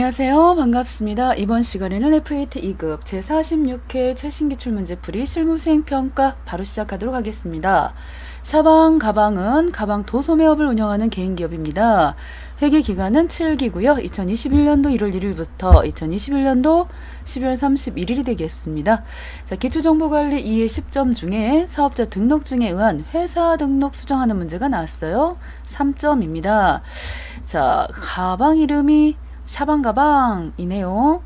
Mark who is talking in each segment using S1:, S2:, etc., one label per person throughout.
S1: 안녕하세요. 반갑습니다. 이번 시간에는 FAT 2급 제46회 최신 기출문제풀이 실무수행평가 바로 시작하도록 하겠습니다. 샤방 가방은 가방 도소매업을 운영하는 개인기업입니다. 회계기간은 7기고요. 2021년도 1월 1일부터 2021년도 12월 31일이 되겠습니다. 자, 기초정보관리 2의 10점 중에 사업자 등록증에 의한 회사 등록 수정하는 문제가 나왔어요. 3점입니다. 자, 가방 이름이 샤방 가방이네요.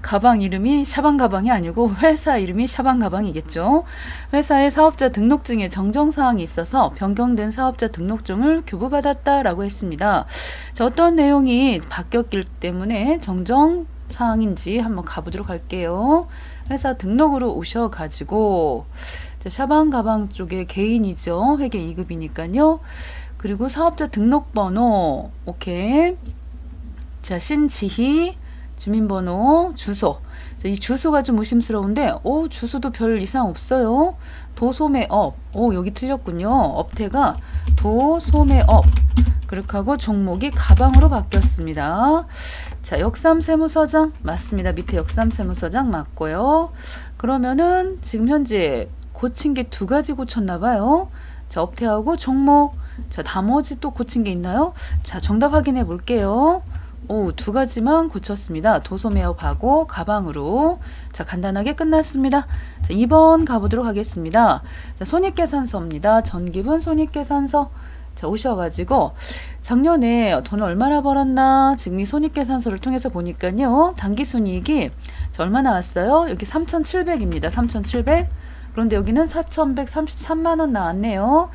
S1: 가방 이름이 샤방 가방이 아니고 회사 이름이 샤방 가방이겠죠. 회사의 사업자 등록증에 정정사항이 있어서 변경된 사업자 등록증을 교부받았다라고 했습니다. 자, 어떤 내용이 바뀌었기 때문에 정정사항인지 한번 가보도록 할게요. 회사 등록으로 오셔가지고 자, 샤방 가방 쪽에 개인이죠. 회계 2급이니까요. 그리고 사업자 등록번호 오케이. 자, 신지희, 주민번호, 주소. 자, 이 주소가 좀 의심스러운데, 주소도 별 이상 없어요. 도소매업. 여기 틀렸군요. 업태가 도소매업. 그렇게 하고 종목이 가방으로 바뀌었습니다. 자, 역삼세무서장 맞습니다. 밑에 역삼세무서장 맞고요. 그러면은 지금 현재 고친 게 2가지 고쳤나 봐요. 자, 업태하고 종목. 자, 나머지 또 고친 게 있나요? 자, 정답 확인해 볼게요. 2가지만 고쳤습니다. 도소매업하고 가방으로. 자, 간단하게 끝났습니다. 자, 2번 가보도록 하겠습니다. 자, 손익계산서입니다. 전기분 손익계산서. 자, 오셔가지고 작년에 돈을 얼마나 벌었나 지금 이 손익계산서를 통해서 보니까요. 당기순이익이 얼마 나왔어요? 여기 3,700입니다. 3,700. 그런데 여기는 4,133만원 나왔네요.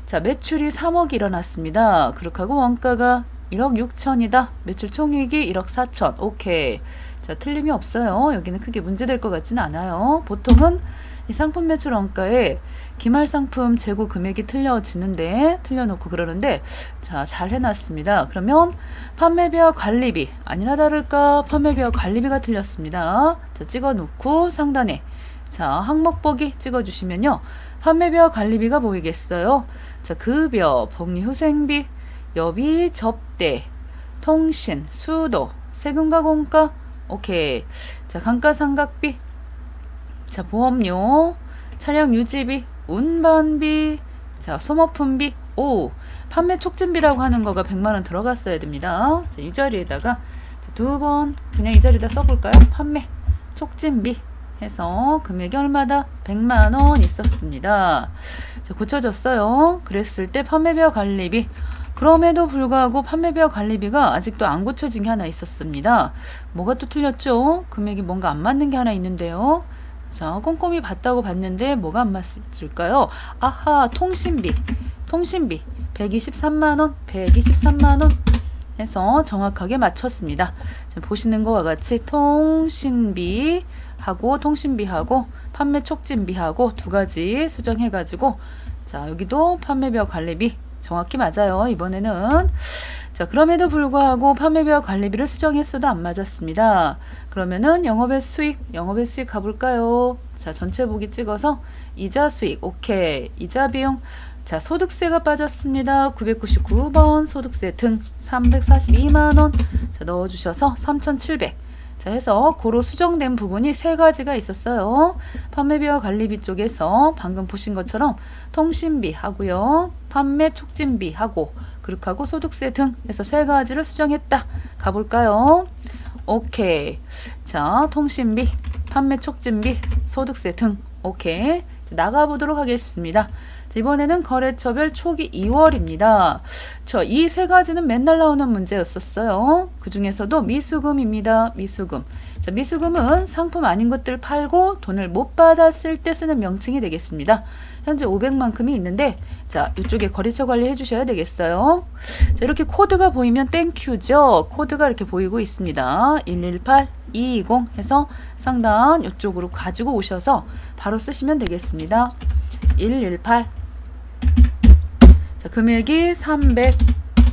S1: 자, 매출이 3억이 일어났습니다. 그렇게 하고 원가가 1억 6천이다. 매출 총이익이 1억 4천. 오케이. 자, 틀림이 없어요. 여기는 크게 문제될 것 같지는 않아요. 보통은 이 상품 매출 원가에 기말 상품 재고 금액이 틀려놓고 그러는데, 자, 잘 해놨습니다. 그러면 판매비와 관리비, 아니나 다를까 판매비와 관리비가 틀렸습니다. 자, 찍어놓고 상단에, 자, 항목보기 찍어주시면요. 판매비와 관리비가 보이겠어요. 자, 급여, 복리후생비, 여비, 접대, 통신, 수도, 세금과 공과, 오케이. 자, 감가상각비, 자, 보험료, 차량 유지비, 운반비, 자, 소모품비, 판매 촉진비라고 하는 거가 100만원 들어갔어야 됩니다. 자, 이 자리에다가 2번 그냥 이 자리에다 써볼까요? 판매 촉진비 해서 금액이 얼마다? 100만원 있었습니다. 자, 고쳐졌어요. 그랬을 때 판매비와 관리비, 그럼에도 불구하고 판매비와 관리비가 아직도 안 고쳐진 게 하나 있었습니다. 뭐가 또 틀렸죠? 금액이 뭔가 안 맞는 게 하나 있는데요. 자, 꼼꼼히 봤다고 봤는데 뭐가 안 맞을까요? 아하, 통신비 123만원 해서 정확하게 맞췄습니다. 지금 보시는 것과 같이 통신비하고 판매 촉진비하고 2가지 수정해가지고, 자, 여기도 판매비와 관리비 정확히 맞아요. 이번에는. 자, 그럼에도 불구하고 판매비와 관리비를 수정했어도 안 맞았습니다. 그러면은 영업외 수익 가볼까요? 자, 전체 보기 찍어서 이자 수익, 오케이. 이자 비용. 자, 소득세가 빠졌습니다. 999번 소득세 등 342만원. 자, 넣어주셔서 3,700. 자, 해서 고로 수정된 부분이 3가지가 있었어요. 판매비와 관리비 쪽에서 방금 보신 것처럼 통신비 하고요. 판매 촉진비 하고, 그렇게 하고 소득세 등 해서 3가지를 수정했다. 가볼까요? 오케이. 자, 통신비, 판매 촉진비, 소득세 등. 오케이. 자, 나가보도록 하겠습니다. 이번에는 거래처별 초기 2월입니다. 이 3가지는 맨날 나오는 문제였었어요. 그 중에서도 미수금입니다. 미수금. 자, 미수금은 상품 아닌 것들 팔고 돈을 못 받았을 때 쓰는 명칭이 되겠습니다. 현재 500만큼이 있는데, 자, 이쪽에 거래처 관리 해주셔야 되겠어요. 자, 이렇게 코드가 보이면 땡큐죠. 코드가 이렇게 보이고 있습니다. 118, 220 해서 상단 이쪽으로 가지고 오셔서 바로 쓰시면 되겠습니다. 118. 자, 금액이 300,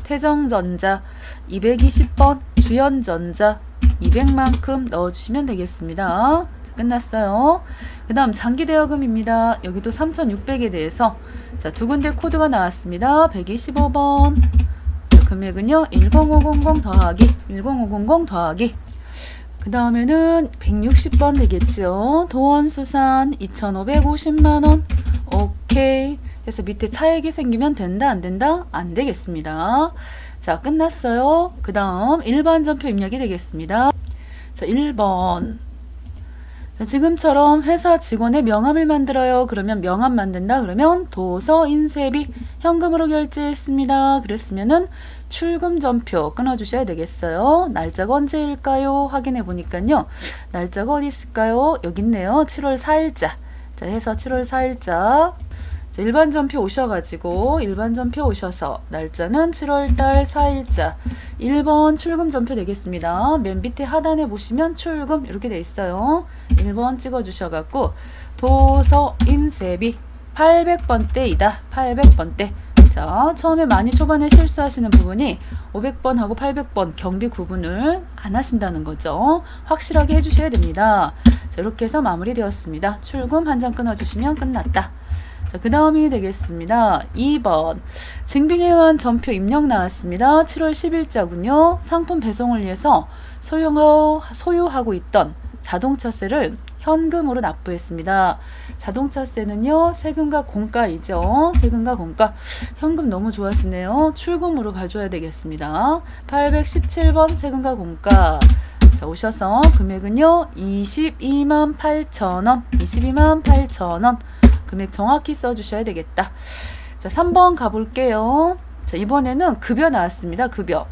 S1: 태정전자 220번, 주연전자 200만큼 넣어주시면 되겠습니다. 자, 끝났어요. 그 다음 장기대여금입니다. 여기도 3,600에 대해서 자, 2군데 코드가 나왔습니다. 125번. 금액은요 10500 더하기 10500 더하기 그 다음에는 160번 되겠죠. 도원수산 2,550만원. 오케이. 그래서 밑에 차액이 생기면 된다 안 된다? 안 되겠습니다. 자, 끝났어요. 그 다음 일반 전표 입력이 되겠습니다. 자, 1번. 자, 지금처럼 회사 직원의 명함을 만들어요. 그러면 명함 만든다. 그러면 도서 인쇄비 현금으로 결제했습니다. 그랬으면은 출금 전표 끊어주셔야 되겠어요. 날짜가 언제일까요? 확인해 보니까요. 날짜가 어디 있을까요? 여기 있네요. 7월 4일자. 자, 해서 7월 4일자. 자, 일반 전표 오셔가지고 일반 전표 오셔서 날짜는 7월달 4일자 1번 출금 전표 되겠습니다. 맨 밑에 하단에 보시면 출금 이렇게 돼 있어요. 1번 찍어 주셔갖고 도서 인쇄비 800번대이다. 800번대. 자, 처음에 많이 초반에 실수하시는 부분이 500번하고 800번 경비 구분을 안 하신다는 거죠. 확실하게 해주셔야 됩니다. 자, 이렇게 해서 마무리되었습니다. 출금 한 장 끊어주시면 끝났다. 자, 그 다음이 되겠습니다. 2번 증빙에 의한 전표 입력 나왔습니다. 7월 10일자군요. 상품 배송을 위해서 소유하고 있던 자동차세를 현금으로 납부했습니다. 자동차세는요 세금과 공가이죠. 세금과 공가. 현금 너무 좋아하시네요. 출금으로 가져야 되겠습니다. 817번 세금과 공가. 자, 오셔서 금액은요 22만 8천원 22만 8천원 금액 정확히 써주셔야 되겠다. 자, 3번 가볼게요. 자, 이번에는 급여 나왔습니다. 급여.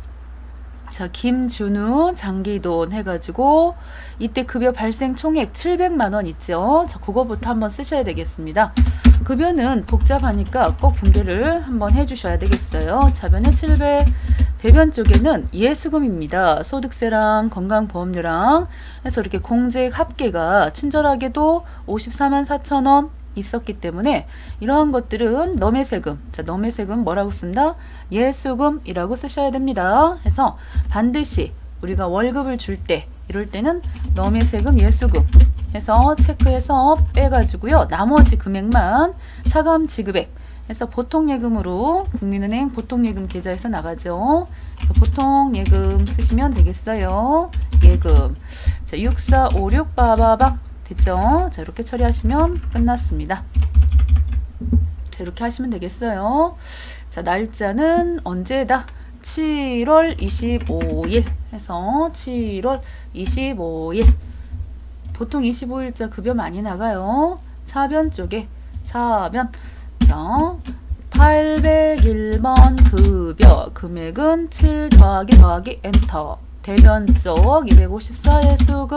S1: 자, 김준우 장기돈 해가지고 이때 급여 발생 총액 700만원 있죠. 자, 그거부터 한번 쓰셔야 되겠습니다. 급여는 복잡하니까 꼭 분배를 한번 해주셔야 되겠어요. 자변에 700 대변 쪽에는 예수금입니다. 소득세랑 건강보험료랑 해서 이렇게 공제액 합계가 친절하게도 54만 4천원 있었기 때문에 이러한 것들은 넘해세금. 자, 넘해세금 뭐라고 쓴다? 예수금이라고 쓰셔야 됩니다. 해서 반드시 우리가 월급을 줄 때 이럴 때는 넘해세금 예수금 해서 체크해서 빼가지고요. 나머지 금액만 차감 지급액 해서 보통예금으로 국민은행 보통예금 계좌에서 나가죠. 그래서 보통예금 쓰시면 되겠어요. 예금. 자, 6456 빠바방 됐죠? 자, 이렇게 처리하시면 끝났습니다. 자, 이렇게 하시면 되겠어요. 자, 날짜는 언제다? 7월 25일 해서 7월 25일. 보통 25일자 급여 많이 나가요. 차변 쪽에 차변. 자, 801번 급여 금액은 7 더하기 엔터. 대변 쪽 254 예수금.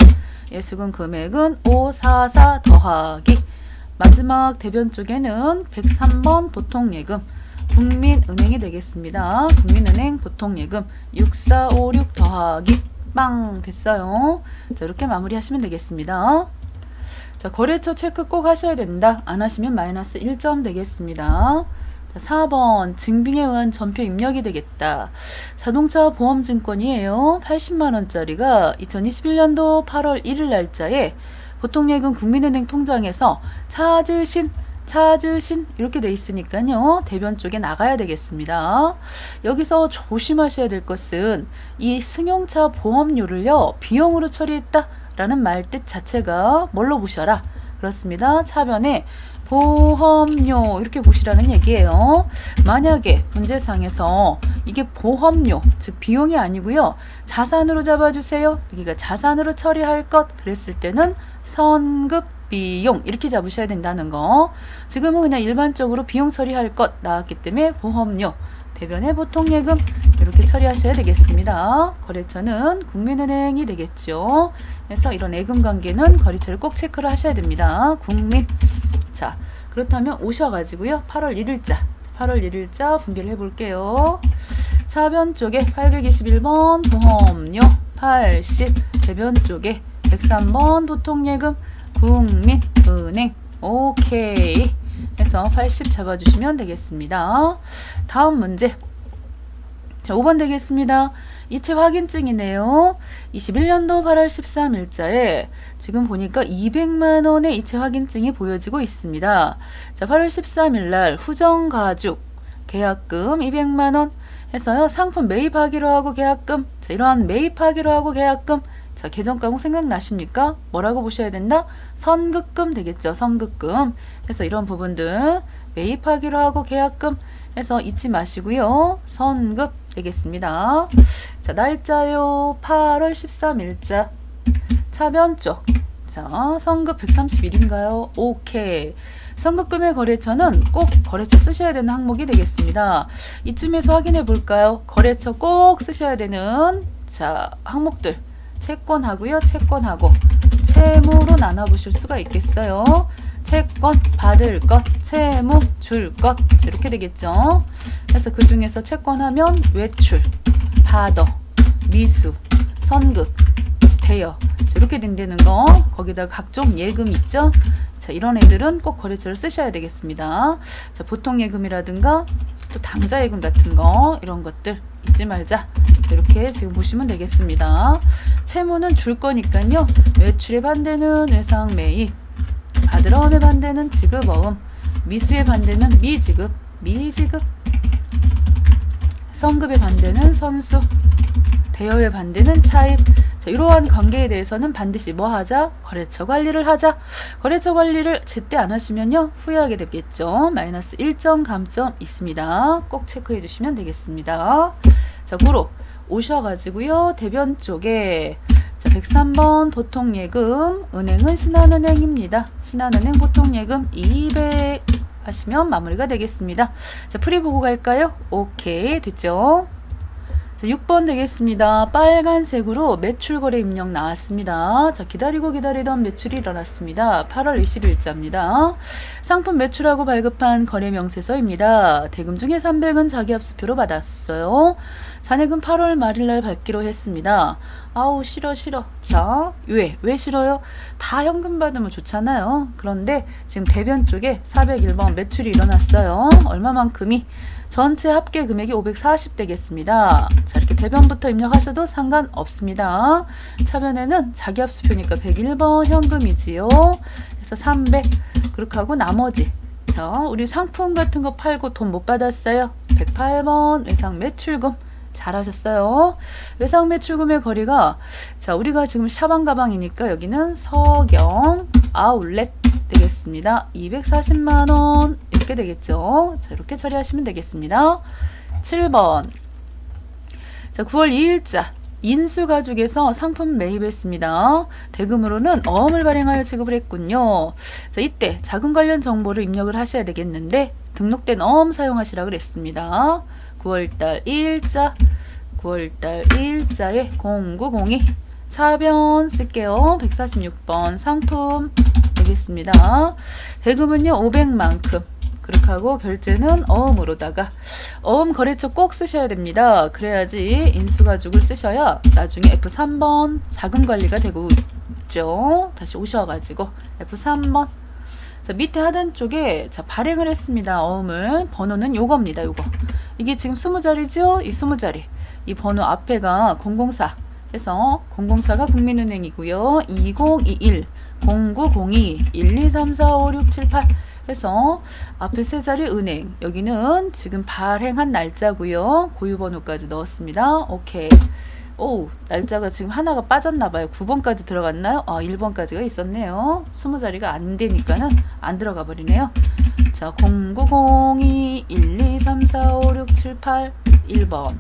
S1: 예수금 금액은 544 더하기 마지막 대변 쪽에는 103번 보통예금 국민은행이 되겠습니다. 국민은행 보통예금 6456 더하기 빵 됐어요. 자, 이렇게 마무리하시면 되겠습니다. 자, 거래처 체크 꼭 하셔야 된다. 안 하시면 마이너스 1점 되겠습니다. 자, 4번 증빙에 의한 전표 입력이 되겠다. 자동차 보험증권이에요. 80만원짜리가 2021년도 8월 1일 날짜에 보통예금 국민은행 통장에서 찾으신 이렇게 돼 있으니까요. 대변 쪽에 나가야 되겠습니다. 여기서 조심하셔야 될 것은 이 승용차 보험료를요 비용으로 처리했다 라는 말 뜻 자체가 뭘로 보셔라. 그렇습니다. 차변에 보험료 이렇게 보시라는 얘기예요. 만약에 문제상에서 이게 보험료 즉 비용이 아니고요 자산으로 잡아주세요. 여기가 자산으로 처리할 것 그랬을 때는 선급 비용 이렇게 잡으셔야 된다는 거. 지금은 그냥 일반적으로 비용 처리할 것 나왔기 때문에 보험료 대변에 보통예금 이렇게 처리하셔야 되겠습니다. 거래처는 국민은행이 되겠죠. 그래서 이런 예금 관계는 거래처를 꼭 체크를 하셔야 됩니다. 국민. 자, 그렇다면 오셔가지고요 8월 1일자 분배를 해볼게요. 차변 쪽에 821번 보험료 80 대변 쪽에 103번 보통예금 국민은행 오케이 해서 80 잡아주시면 되겠습니다. 다음 문제. 자, 5번 되겠습니다. 이체 확인증이네요. 21년도 8월 13일자에 지금 보니까 200만원의 이체 확인증이 보여지고 있습니다. 자, 8월 13일 날 후정가죽 계약금 200만원 해서요. 상품 매입하기로 하고 계약금. 자, 이러한 매입하기로 하고 계약금. 자, 계정 과목 생각나십니까? 뭐라고 보셔야 된다? 선급금 되겠죠. 선급금. 해서 이런 부분들 매입하기로 하고 계약금 해서 잊지 마시고요. 선급 되겠습니다. 자, 날짜요. 8월 13일자. 차변 쪽. 자, 선급 131인가요? 오케이. 선급금의 거래처는 꼭 거래처 쓰셔야 되는 항목이 되겠습니다. 이쯤에서 확인해 볼까요? 거래처 꼭 쓰셔야 되는 자 항목들 채권하고요. 채권하고 채무로 나눠 보실 수가 있겠어요. 채권 받을 것, 채무 줄 것 이렇게 되겠죠. 그래서 그 중에서 채권하면 외출, 받어, 미수, 선급, 대여 이렇게 된다는 거. 거기다가 각종 예금 있죠. 자, 이런 애들은 꼭 거래처를 쓰셔야 되겠습니다. 자, 보통 예금이라든가 또 당좌 예금 같은 거 이런 것들 잊지 말자. 자, 이렇게 지금 보시면 되겠습니다. 채무는 줄 거니까요. 외출의 반대는 외상 매입, 받으러움의 반대는 지급어음, 미수의 반대는 미지급, 미지급, 선급의 반대는 선수, 대여의 반대는 차입. 자, 이러한 관계에 대해서는 반드시 뭐 하자? 거래처 관리를 하자. 거래처 관리를 제때 안 하시면요. 후회하게 되겠죠. 마이너스 1점 감점 있습니다. 꼭 체크해 주시면 되겠습니다. 자, 고로 오셔가지고요. 대변 쪽에 자, 103번 보통예금, 은행은 신한은행입니다. 신한은행 보통예금 200 하시면 마무리가 되겠습니다. 자, 풀이 보고 갈까요? 오케이, 됐죠? 자, 6번 되겠습니다. 빨간색으로 매출거래 입력 나왔습니다. 자, 기다리고 기다리던 매출이 일어났습니다. 8월 20일자입니다. 상품 매출하고 발급한 거래 명세서입니다. 대금 중에 300은 자기합수표로 받았어요. 잔액은 8월 말일날 받기로 했습니다. 아우 싫어. 자, 왜 싫어요? 다 현금 받으면 좋잖아요. 그런데 지금 대변 쪽에 401번 매출이 일어났어요. 얼마만큼이? 전체 합계 금액이 540 되겠습니다. 자, 이렇게 대변부터 입력하셔도 상관없습니다. 차변에는 자기합수표니까 101번 현금이지요. 그래서 300 그렇게 하고 나머지 자, 우리 상품 같은 거 팔고 돈 못 받았어요. 108번 외상 매출금 잘하셨어요. 외상 매출금의 거리가 자, 우리가 지금 샤방 가방이니까 여기는 서경 아울렛 되겠습니다. 240만원 이렇게 되겠죠. 자, 이렇게 처리하시면 되겠습니다. 7번 자, 9월 2일자 인수가죽에서 상품 매입했습니다. 대금으로는 어음을 발행하여 지급을 했군요. 자, 이때 자금 관련 정보를 입력을 하셔야 되겠는데 등록된 어음 사용하시라 그랬습니다. 9월달 2일자 9월달 2일자에 0902 차변 쓸게요. 146번 상품 되겠습니다. 대금은요 500만큼 그렇게 하고 결제는 어음으로다가 어음 거래처 꼭 쓰셔야 됩니다. 그래야지 인수가죽을 쓰셔야 나중에 F3번 자금 관리가 되고 있죠. 다시 오셔가지고 F3번 자, 밑에 하단 쪽에 자, 발행을 했습니다. 어음을 번호는 요겁니다. 요거 이게 지금 20자리죠? 이 20자리 이 번호 앞에가 004 해서 004가 국민은행이고요. 2021 0902 12345678 해서 앞에 세 자리 은행 여기는 지금 발행한 날짜고요. 고유번호까지 넣었습니다. 오케이. 오, 날짜가 지금 하나가 빠졌나봐요. 9번까지 들어갔나요? 아, 1번까지가 있었네요. 20자리가 안 되니까는 안 들어가 버리네요. 자, 0902 12345678 1번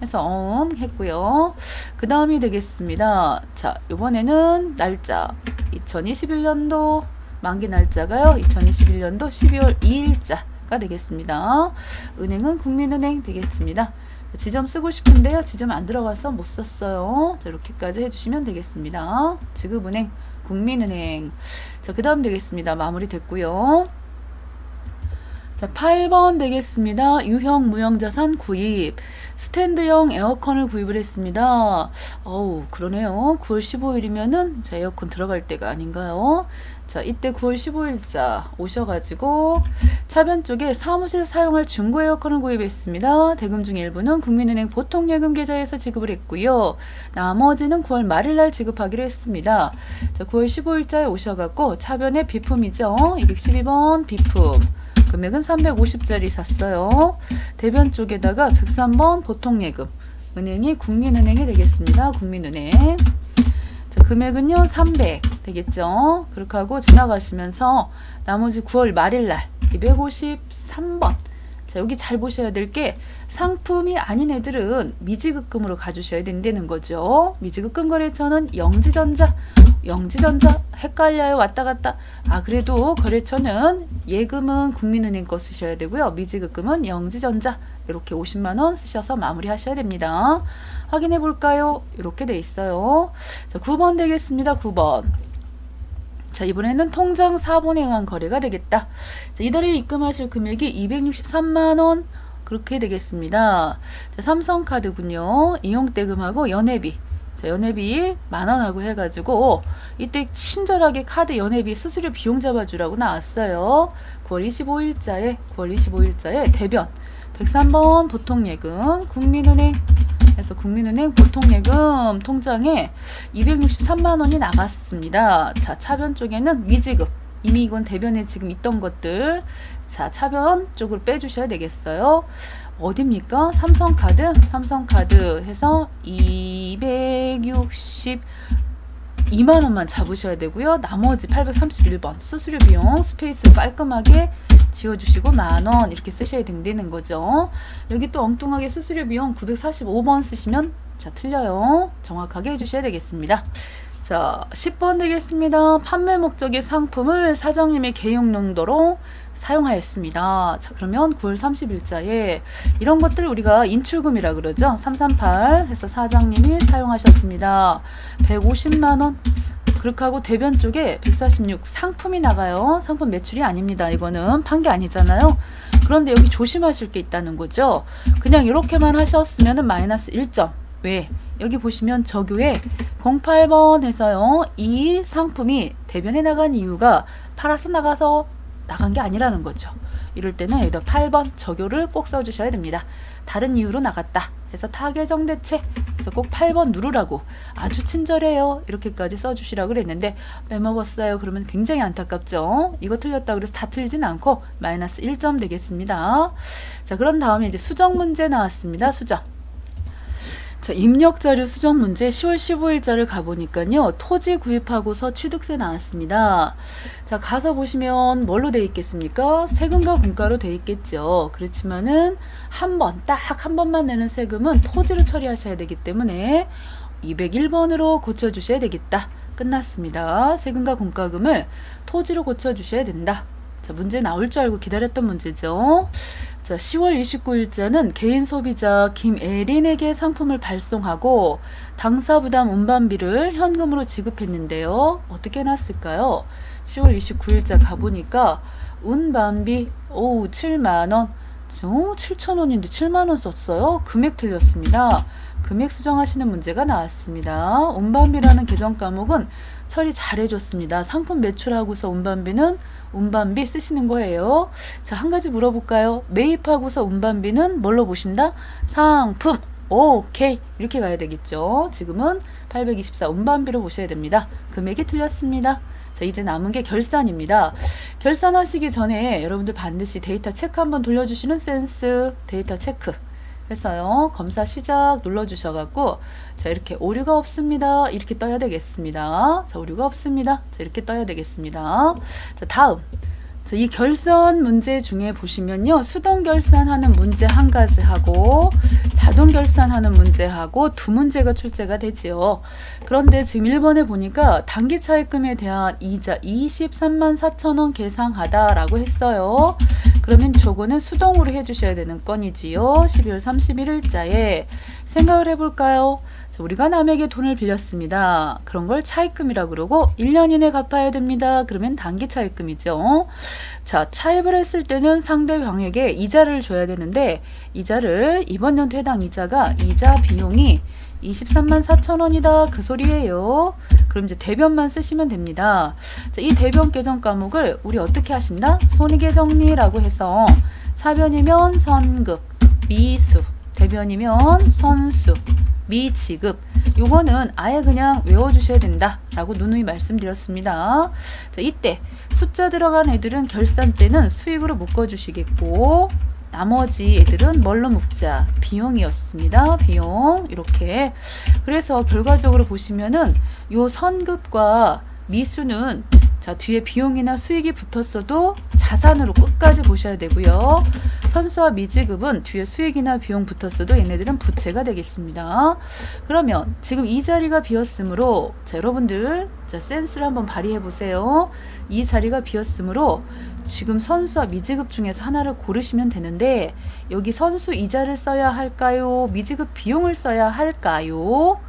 S1: 해서 했고요. 그 다음이 되겠습니다. 자, 이번에는 날짜 2021년도 만기 날짜가요. 2021년도 12월 2일자가 되겠습니다. 은행은 국민은행 되겠습니다. 지점 쓰고 싶은데요. 지점 안 들어가서 못 썼어요. 자, 이렇게까지 해주시면 되겠습니다. 지급은행, 국민은행. 자, 그 다음 되겠습니다. 마무리 됐고요. 자, 8번 되겠습니다. 유형 무형자산 구입. 스탠드형 에어컨을 구입을 했습니다. 어우, 그러네요. 9월 15일이면은 자, 에어컨 들어갈 때가 아닌가요? 자, 이때 9월 15일자 오셔가지고 차변 쪽에 사무실 사용할 중고 에어컨을 구입했습니다. 대금 중 일부는 국민은행 보통예금 계좌에서 지급을 했고요. 나머지는 9월 말일날 지급하기로 했습니다. 자, 9월 15일자에 오셔갖고 차변에 비품이죠. 212번 비품 금액은 350짜리 샀어요. 대변 쪽에다가 103번 보통예금. 은행이 국민은행이 되겠습니다. 국민은행. 자, 금액은요 300 되겠죠. 그렇게 하고 지나가시면서 나머지 9월 말일날 253번. 자, 여기 잘 보셔야 될 게 상품이 아닌 애들은 미지급금으로 가주셔야 된다는 거죠. 미지급금 거래처는 영지전자 헷갈려요. 왔다 갔다. 그래도 거래처는 예금은 국민은행 거 쓰셔야 되고요. 미지급금은 영지전자 이렇게 50만 원 쓰셔서 마무리 하셔야 됩니다. 확인해 볼까요? 이렇게 돼 있어요. 자, 9번 되겠습니다. 9번. 자, 이번에는 통장 4번에 의한 거래가 되겠다. 자, 이달에 입금하실 금액이 263만 원 그렇게 되겠습니다. 자, 삼성카드군요. 이용대금하고 연회비. 자, 연회비 10,000원하고 해가지고 이때 친절하게 카드 연회비 수수료 비용 잡아주라고 나왔어요. 9월 25일자에 대변 103번 보통예금 국민은행 해서 국민은행 보통예금 통장에 263만 원이 나갔습니다. 자, 차변 쪽에는 미지급. 이미 이건 대변에 지금 있던 것들. 자, 차변 쪽으로 빼주셔야 되겠어요. 어딥니까? 삼성카드 해서 262만 원만 잡으셔야 되고요. 나머지 831번 수수료 비용 스페이스 깔끔하게 지워주시고 10,000원 이렇게 쓰셔야 된다는 거죠. 여기 또 엉뚱하게 수수료 비용 945번 쓰시면 자, 틀려요. 정확하게 해주셔야 되겠습니다. 자, 10번 되겠습니다. 판매 목적의 상품을 사장님의 개용 용도로 사용하였습니다. 자, 그러면 9월 30일자에 이런 것들 우리가 인출금이라 그러죠. 338 해서 사장님이 사용하셨습니다. 150만 원. 그렇게 하고 대변 쪽에 146 상품이 나가요. 상품 매출이 아닙니다. 이거는 판 게 아니잖아요. 그런데 여기 조심하실 게 있다는 거죠. 그냥 이렇게만 하셨으면 마이너스 1점. 왜? 여기 보시면 저교에 08번 해서요. 이 상품이 대변에 나간 이유가 팔아서 나간 게 아니라는 거죠. 이럴 때는 여기다 8번 저교를 꼭 써주셔야 됩니다. 다른 이유로 나갔다 해서 타계정 대체 그래서 꼭 8번 누르라고 아주 친절해요. 이렇게까지 써주시라고 그랬는데 빼먹었어요. 그러면 굉장히 안타깝죠. 이거 틀렸다 그래서 다 틀리진 않고 마이너스 1점 되겠습니다. 자, 그런 다음에 이제 수정 문제 나왔습니다. 수정. 자, 입력자료 수정 문제 10월 15일자를 가보니까요. 토지 구입하고서 취득세 나왔습니다. 자, 가서 보시면 뭘로 돼 있겠습니까? 세금과 공가로 돼 있겠죠. 그렇지만은 딱 한 번만 내는 세금은 토지로 처리하셔야 되기 때문에 201번으로 고쳐주셔야 되겠다. 끝났습니다. 세금과 공과금을 토지로 고쳐주셔야 된다. 자, 문제 나올 줄 알고 기다렸던 문제죠. 자, 10월 29일자는 개인 소비자 김애린에게 상품을 발송하고 당사부담 운반비를 현금으로 지급했는데요. 어떻게 해놨을까요? 10월 29일자 가보니까 운반비 7만원 7,000원인데 7만원 썼어요. 금액 틀렸습니다. 금액 수정하시는 문제가 나왔습니다. 운반비라는 계정 과목은 처리 잘 해줬습니다. 상품 매출하고서 운반비 쓰시는 거예요. 자, 한 가지 물어볼까요? 매입하고서 운반비는 뭘로 보신다? 상품. 오케이. 이렇게 가야 되겠죠. 지금은 824 운반비로 보셔야 됩니다. 금액이 틀렸습니다. 자, 이제 남은 게 결산입니다. 결산하시기 전에 여러분들 반드시 데이터 체크 한번 돌려주시는 센스. 데이터 체크 했어요. 검사 시작 눌러주셔갖고 자, 이렇게 오류가 없습니다. 이렇게 떠야 되겠습니다. 자, 오류가 없습니다. 자, 이렇게 떠야 되겠습니다. 자, 다음. 자, 이 결산 문제 중에 보시면요. 수동 결산하는 문제 한 가지 하고 자동 결산하는 문제하고 두 문제가 출제가 되지요. 그런데 지금 1번에 보니까 단기 차입금에 대한 이자 23만 4천 원 계상하다라고 했어요. 그러면 저거는 수동으로 해주셔야 되는 건이지요. 12월 31일자에 생각을 해볼까요? 자, 우리가 남에게 돈을 빌렸습니다. 그런 걸 차입금이라고 그러고 1년 이내 갚아야 됩니다. 그러면 단기 차입금이죠. 자, 차입을 했을 때는 상대방에게 이자를 줘야 되는데 이자를 이번 연도 해당 이자가 이자 비용이 23만 4천 원이다. 그 소리예요. 그럼 이제 대변만 쓰시면 됩니다. 자, 이 대변 계정 과목을 우리 어떻게 하신다? 손익의 정리라고 해서 차변이면 선급, 미수, 대변이면 선수, 미지급 요거는 아예 그냥 외워주셔야 된다 라고 누누이 말씀드렸습니다. 자, 이때 숫자 들어간 애들은 결산 때는 수익으로 묶어주시겠고, 나머지 애들은 뭘로 묶자? 비용이었습니다. 비용. 이렇게. 그래서 결과적으로 보시면은 요 선급과 미수는 자, 뒤에 비용이나 수익이 붙었어도 자산으로 끝까지 보셔야 되고요. 선수와 미지급은 뒤에 수익이나 비용 붙었어도 얘네들은 부채가 되겠습니다. 그러면 지금 이 자리가 비었으므로, 자, 여러분들 자, 센스를 한번 발휘해 보세요. 이 자리가 비었으므로 지금 선수와 미지급 중에서 하나를 고르시면 되는데, 여기 선수 이자를 써야 할까요? 미지급 비용을 써야 할까요?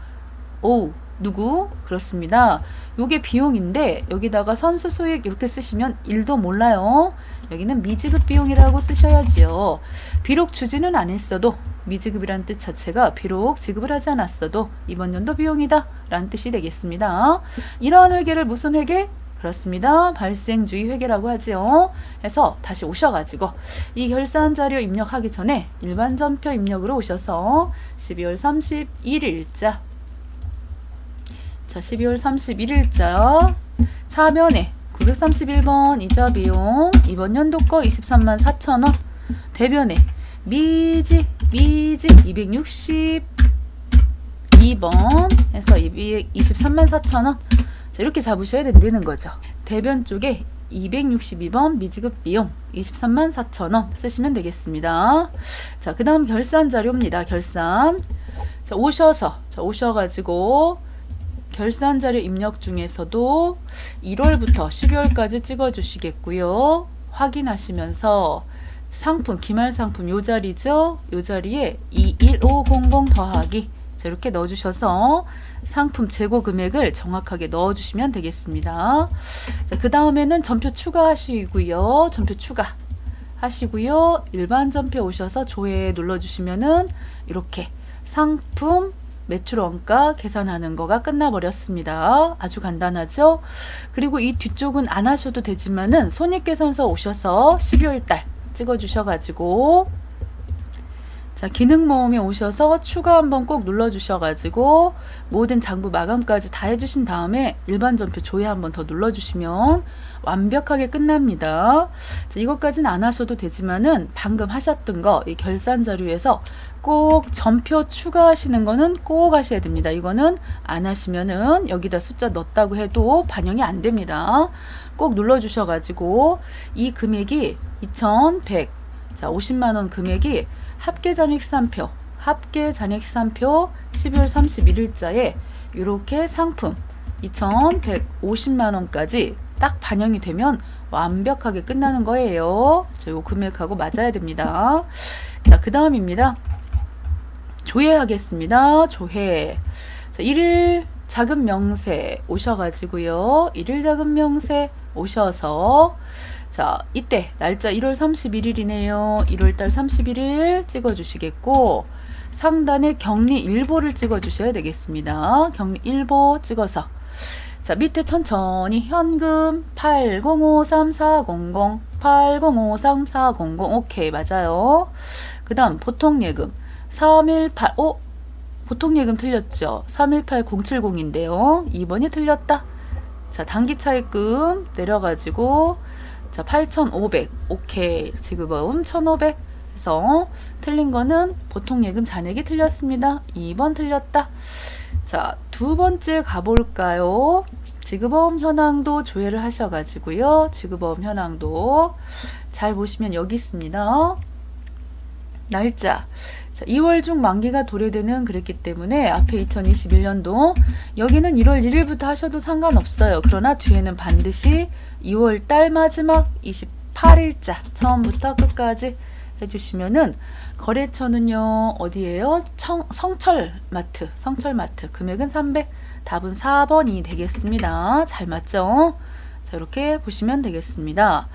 S1: 오, 누구? 그렇습니다. 요게 비용인데 여기다가 선수 수익 이렇게 쓰시면 1도 몰라요. 여기는 미지급 비용이라고 쓰셔야지요. 비록 주지는 안 했어도, 미지급이란 뜻 자체가 비록 지급을 하지 않았어도 이번 연도 비용이다 라는 뜻이 되겠습니다. 이러한 회계를 무슨 회계? 그렇습니다. 발생주의 회계라고 하지요. 해서 다시 오셔가지고 이 결산 자료 입력하기 전에 일반 전표 입력으로 오셔서 12월 31일자, 자, 12월 31일자 차변에 931번 이자 비용 이번 연도 거 23만 4천원, 대변에 미지 262번 해서 23만 4천원. 자, 이렇게 잡으셔야 된다는 거죠. 대변 쪽에 262번 미지급 비용 23만 4천원 쓰시면 되겠습니다. 자, 그 다음 결산 자료입니다. 결산. 자, 오셔가지고 결산 자료 입력 중에서도 1월부터 12월까지 찍어 주시겠고요. 확인하시면서 상품, 기말 상품 요 자리죠. 요 자리에 21500 더하기, 자, 이렇게 넣어 주셔서 상품 재고 금액을 정확하게 넣어 주시면 되겠습니다. 자, 그 다음에는 전표 추가하시고요. 전표 추가 하시고요. 일반 전표 오셔서 조회 눌러 주시면은 이렇게 상품 매출 원가 계산하는 거가 끝나버렸습니다. 아주 간단하죠? 그리고 이 뒤쪽은 안 하셔도 되지만은 손익계산서 오셔서 12월달 찍어주셔가지고, 자, 기능 모음에 오셔서 추가 한번 꼭 눌러주셔가지고 모든 장부 마감까지 다 해주신 다음에 일반 전표 조회 한번 더 눌러주시면 완벽하게 끝납니다. 자, 이것까지는 안 하셔도 되지만은 방금 하셨던 거 이 결산 자료에서 꼭 전표 추가하시는 거는 꼭 하셔야 됩니다. 이거는 안 하시면은 여기다 숫자 넣었다고 해도 반영이 안 됩니다. 꼭 눌러주셔가지고 이 금액이 2100, 자, 50만원 금액이 합계잔액시산표 12월 31일자에 이렇게 상품 2150만원까지 딱 반영이 되면 완벽하게 끝나는 거예요. 자, 요 금액하고 맞아야 됩니다. 자, 그 다음입니다. 조회하겠습니다. 조회. 자, 1일 자금 명세 오셔가지고요. 1일 자금 명세 오셔서, 자, 이때 날짜 1월 31일이네요. 1월달 31일 찍어주시겠고, 상단에 격리일보를 찍어주셔야 되겠습니다. 격리일보 찍어서, 자, 밑에 천천히 현금 8053400, 8053400, 오케이, 맞아요. 그 다음 보통예금 318, 보통예금 틀렸죠? 318070인데요. 2번이 틀렸다. 자, 단기차입금 내려가지고, 자, 8500, 오케이. 지급은 1500 해서 틀린 거는 보통예금 잔액이 틀렸습니다. 2번 틀렸다. 자, 두 번째 가볼까요? 지급보험 현황도 조회를 하셔가지고요. 지급보험 현황도 잘 보시면 여기 있습니다. 날짜. 자, 2월 중 만기가 도래되는 그랬기 때문에 앞에 2021년도 여기는 1월 1일부터 하셔도 상관없어요. 그러나 뒤에는 반드시 2월 달 마지막 28일자 처음부터 끝까지 해주시면은, 거래처는요 어디예요? 성철마트 금액은 300, 답은 4번이 되겠습니다. 잘 맞죠? 자, 이렇게 보시면 되겠습니다.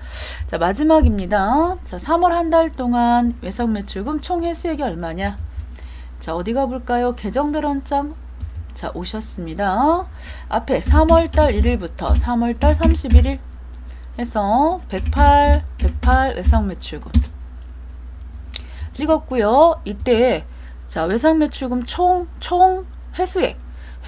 S1: 자, 마지막입니다. 자, 3월 한 달 동안 외상 매출금 총 회수액이 얼마냐? 자, 어디 가볼까요? 계정별 원점. 자, 오셨습니다. 앞에 3월달 1일부터 3월달 31일 해서 108 외상 매출금 찍었고요. 이때 자, 외상 매출금 총 회수액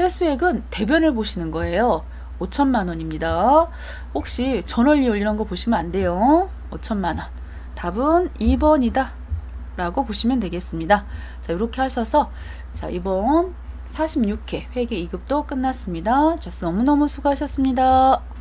S1: 회수액은 대변을 보시는 거예요. 5천만 원입니다. 혹시 전월이율 이런 거 보시면 안 돼요. 5천만 원. 답은 2번이다 라고 보시면 되겠습니다. 자, 이렇게 하셔서 자, 이번 46회 회계 2급도 끝났습니다. 자, 너무너무 수고하셨습니다.